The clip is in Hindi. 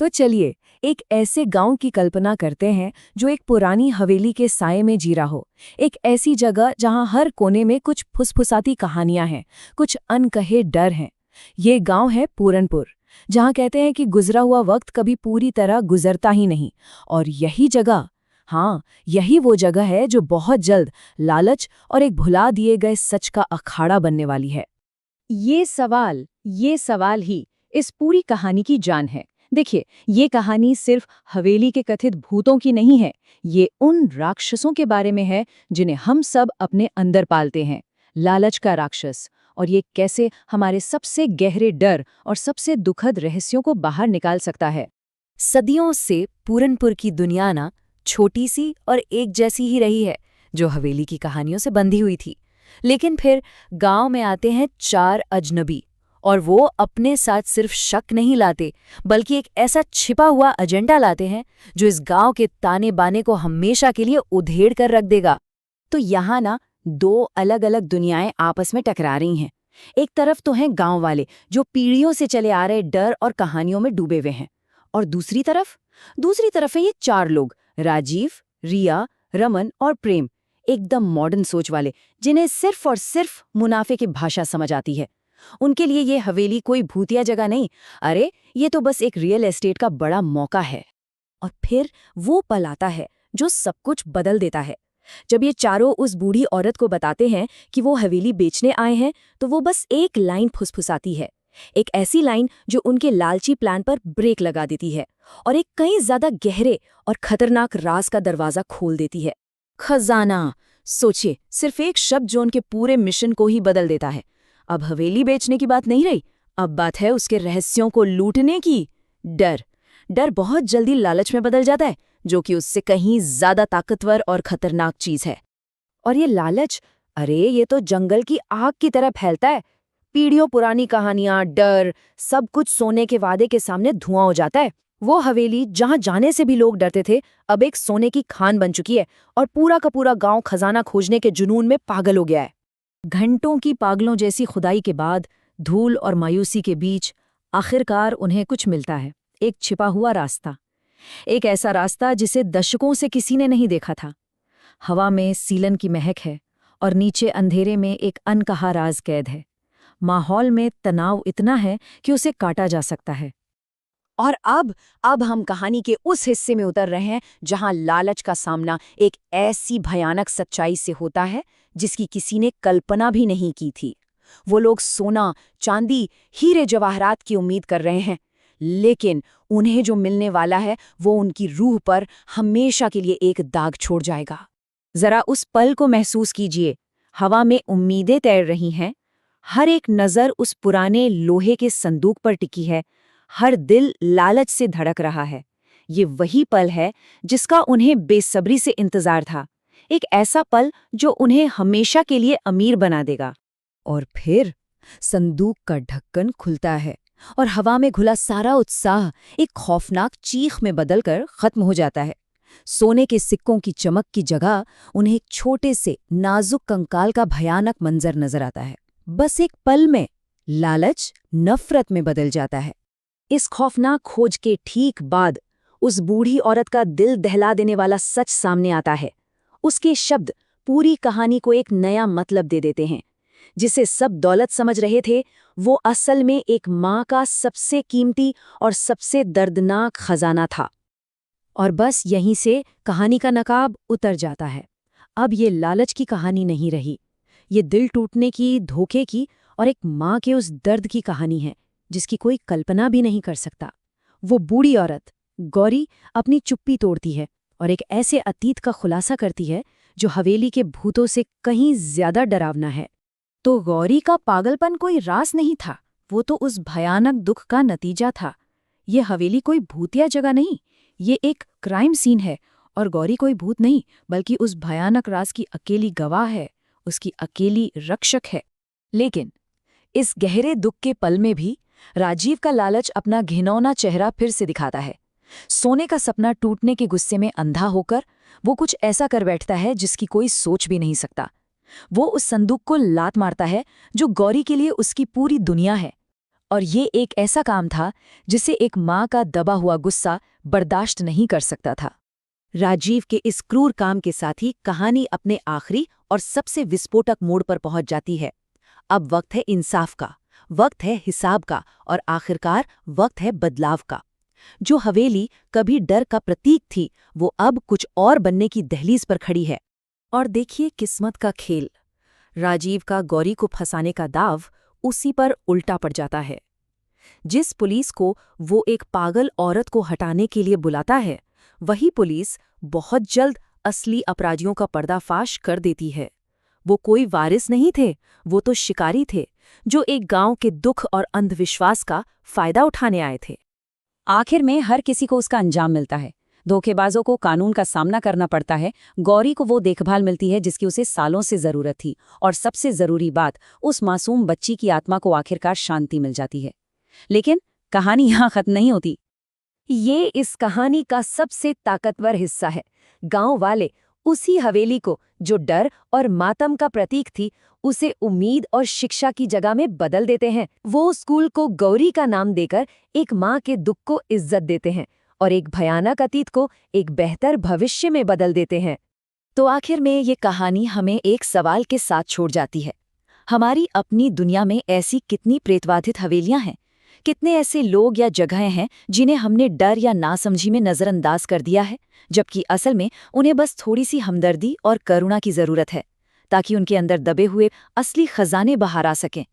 तो चलिए एक ऐसे गांव की कल्पना करते हैं जो एक पुरानी हवेली के साये में जी रहा हो। एक ऐसी जगह जहां हर कोने में कुछ फुसफुसाती कहानियां हैं, कुछ अनकहे डर हैं। ये गांव है पूरनपुर, जहां कहते हैं कि गुजरा हुआ वक्त कभी पूरी तरह गुजरता ही नहीं। और यही जगह, हाँ, यही वो जगह है जो बहुत जल्द लालच और एक भुला दिए गए सच का अखाड़ा बनने वाली है। ये सवाल ही इस पूरी कहानी की जान है। देखिए, ये कहानी सिर्फ हवेली के कथित भूतों की नहीं है, ये उन राक्षसों के बारे में है जिन्हें हम सब अपने अंदर पालते हैं। लालच का राक्षस, और ये कैसे हमारे सबसे गहरे डर और सबसे दुखद रहस्यों को बाहर निकाल सकता है। सदियों से पूरनपुर की दुनिया ना छोटी सी और एक जैसी ही रही है, जो हवेली की कहानियों से बंधी हुई थी। लेकिन फिर गांव में आते हैं चार अजनबी, और वो अपने साथ सिर्फ शक नहीं लाते, बल्कि एक ऐसा छिपा हुआ एजेंडा लाते हैं जो इस गांव के ताने बाने को हमेशा के लिए उधेड़ कर रख देगा। तो यहाँ ना दो अलग अलग दुनियाएं आपस में टकरा रही हैं। एक तरफ तो हैं गांव वाले जो पीढ़ियों से चले आ रहे डर और कहानियों में डूबे हुए हैं, और दूसरी तरफ है ये चार लोग, राजीव, रिया, रमन और प्रेम, एकदम मॉडर्न सोच वाले, जिन्हें सिर्फ और सिर्फ मुनाफे की भाषा समझ आती है। उनके लिए ये हवेली कोई भूतिया जगह नहीं, अरे ये तो बस एक रियल एस्टेट का बड़ा मौका है। और फिर वो पल आता है जो सब कुछ बदल देता है। जब ये चारों उस बूढ़ी औरत को बताते हैं कि वो हवेली बेचने आए हैं, तो वो बस एक लाइन फुसफुसाती है, एक ऐसी लाइन जो उनके लालची प्लान पर ब्रेक लगा देती है और एक कहीं ज्यादा गहरे और खतरनाक राज का दरवाजा खोल देती है। खजाना। सोचिए, सिर्फ एक शब्द जो उनके पूरे मिशन को ही बदल देता है। अब हवेली बेचने की बात नहीं रही, अब बात है उसके रहस्यों को लूटने की। डर बहुत जल्दी लालच में बदल जाता है, जो कि उससे कहीं ज्यादा ताकतवर और खतरनाक चीज है। और ये लालच, अरे ये तो जंगल की आग की तरह फैलता है। पीढ़ियों पुरानी कहानियां, डर, सब कुछ सोने के वादे के सामने धुआं हो जाता है। वो हवेली जहां जाने से भी लोग डरते थे, अब एक सोने की खान बन चुकी है, और पूरा का पूरा गांव खजाना खोजने के जुनून में पागल हो गया है। घंटों की पागलों जैसी खुदाई के बाद, धूल और मायूसी के बीच, आखिरकार उन्हें कुछ मिलता है, एक छिपा हुआ रास्ता। एक ऐसा रास्ता जिसे दशकों से किसी ने नहीं देखा था। हवा में सीलन की महक है, और नीचे अंधेरे में एक अनकहा राज कैद है। माहौल में तनाव इतना है कि उसे काटा जा सकता है। और अब हम कहानी के उस हिस्से में उतर रहे हैं जहां लालच का सामना एक ऐसी भयानक सच्चाई से होता है जिसकी किसी ने कल्पना भी नहीं की थी। वो लोग सोना, चांदी, हीरे जवाहरात की उम्मीद कर रहे हैं, लेकिन उन्हें जो मिलने वाला है वो उनकी रूह पर हमेशा के लिए एक दाग छोड़ जाएगा। जरा उस पल को महसूस कीजिए। हवा में उम्मीदें तैर रही हैं, हर एक नज़र उस पुराने लोहे के संदूक पर टिकी है, हर दिल लालच से धड़क रहा है। ये वही पल है जिसका उन्हें बेसब्री से इंतजार था, एक ऐसा पल जो उन्हें हमेशा के लिए अमीर बना देगा। और फिर संदूक का ढक्कन खुलता है, और हवा में घुला सारा उत्साह एक खौफनाक चीख में बदलकर खत्म हो जाता है। सोने के सिक्कों की चमक की जगह उन्हें एक छोटे से नाजुक कंकाल का भयानक मंजर नजर आता है। बस एक पल में लालच नफरत में बदल जाता है। इस खौफनाक खोज के ठीक बाद उस बूढ़ी औरत का दिल दहला देने वाला सच सामने आता है। उसके शब्द पूरी कहानी को एक नया मतलब दे देते हैं। जिसे सब दौलत समझ रहे थे, वो असल में एक माँ का सबसे कीमती और सबसे दर्दनाक खजाना था। और बस यहीं से कहानी का नकाब उतर जाता है। अब ये लालच की कहानी नहीं रही, ये दिल टूटने की, धोखे की और एक माँ के उस दर्द की कहानी है जिसकी कोई कल्पना भी नहीं कर सकता। वो बूढ़ी औरत गौरी अपनी चुप्पी तोड़ती है और एक ऐसे अतीत का खुलासा करती है जो हवेली के भूतों से कहीं ज्यादा डरावना है। तो गौरी का पागलपन कोई रास नहीं था, वो तो उस भयानक दुख का नतीजा था। ये हवेली कोई भूतिया जगह नहीं, ये एक क्राइम सीन है, और गौरी कोई भूत नहीं बल्कि उस भयानक राज की अकेली गवाह है, उसकी अकेली रक्षक है। लेकिन इस गहरे दुख के पल में भी राजीव का लालच अपना घिनौना चेहरा फिर से दिखाता है। सोने का सपना टूटने के गुस्से में अंधा होकर वो कुछ ऐसा कर बैठता है जिसकी कोई सोच भी नहीं सकता। वो उस संदूक को लात मारता है जो गौरी के लिए उसकी पूरी दुनिया है, और ये एक ऐसा काम था जिसे एक माँ का दबा हुआ गुस्सा बर्दाश्त नहीं कर सकता था। राजीव के इस क्रूर काम के साथ ही कहानी अपने आखिरी और सबसे विस्फोटक मोड़ पर पहुंच जाती है। अब वक्त है इंसाफ का, वक्त है हिसाब का और आखिरकार वक्त है बदलाव का। जो हवेली कभी डर का प्रतीक थी, वो अब कुछ और बनने की दहलीज पर खड़ी है। और देखिए किस्मत का खेल, राजीव का गौरी को फंसाने का दाव उसी पर उल्टा पड़ जाता है। जिस पुलिस को वो एक पागल औरत को हटाने के लिए बुलाता है, वही पुलिस बहुत जल्द असली अपराधियों का पर्दाफाश कर देती है। वो कोई वारिस नहीं थे, वो तो शिकारी थे, जो एक गांव के दुख और अंधविश्वास का फायदा उठाने आए थे। आखिर में हर किसी को उसका अंजाम मिलता है। धोखेबाजों को कानून का सामना करना पड़ता है, गौरी को वो देखभाल मिलती है जिसकी उसे सालों से जरूरत थी, और सबसे जरूरी बात, उस मासूम बच्ची की आत्मा को आखिरकार शांति मिल जाती है। लेकिन कहानी यहाँ खत्म नहीं होती। ये इस कहानी का सबसे ताकतवर हिस्सा है। गांव वाले उसी हवेली को, जो डर और मातम का प्रतीक थी, उसे उम्मीद और शिक्षा की जगह में बदल देते हैं। वो स्कूल को गौरी का नाम देकर एक माँ के दुख को इज्जत देते हैं और एक भयानक अतीत को एक बेहतर भविष्य में बदल देते हैं। तो आखिर में ये कहानी हमें एक सवाल के साथ छोड़ जाती है। हमारी अपनी दुनिया में ऐसी कितनी प्रेतबाधित हवेलियां हैं? कितने ऐसे लोग या जगहें हैं जिन्हें हमने डर या नासमझी में नज़रअंदाज कर दिया है, जबकि असल में उन्हें बस थोड़ी सी हमदर्दी और करुणा की ज़रूरत है, ताकि उनके अंदर दबे हुए असली खजाने बाहर आ सकें।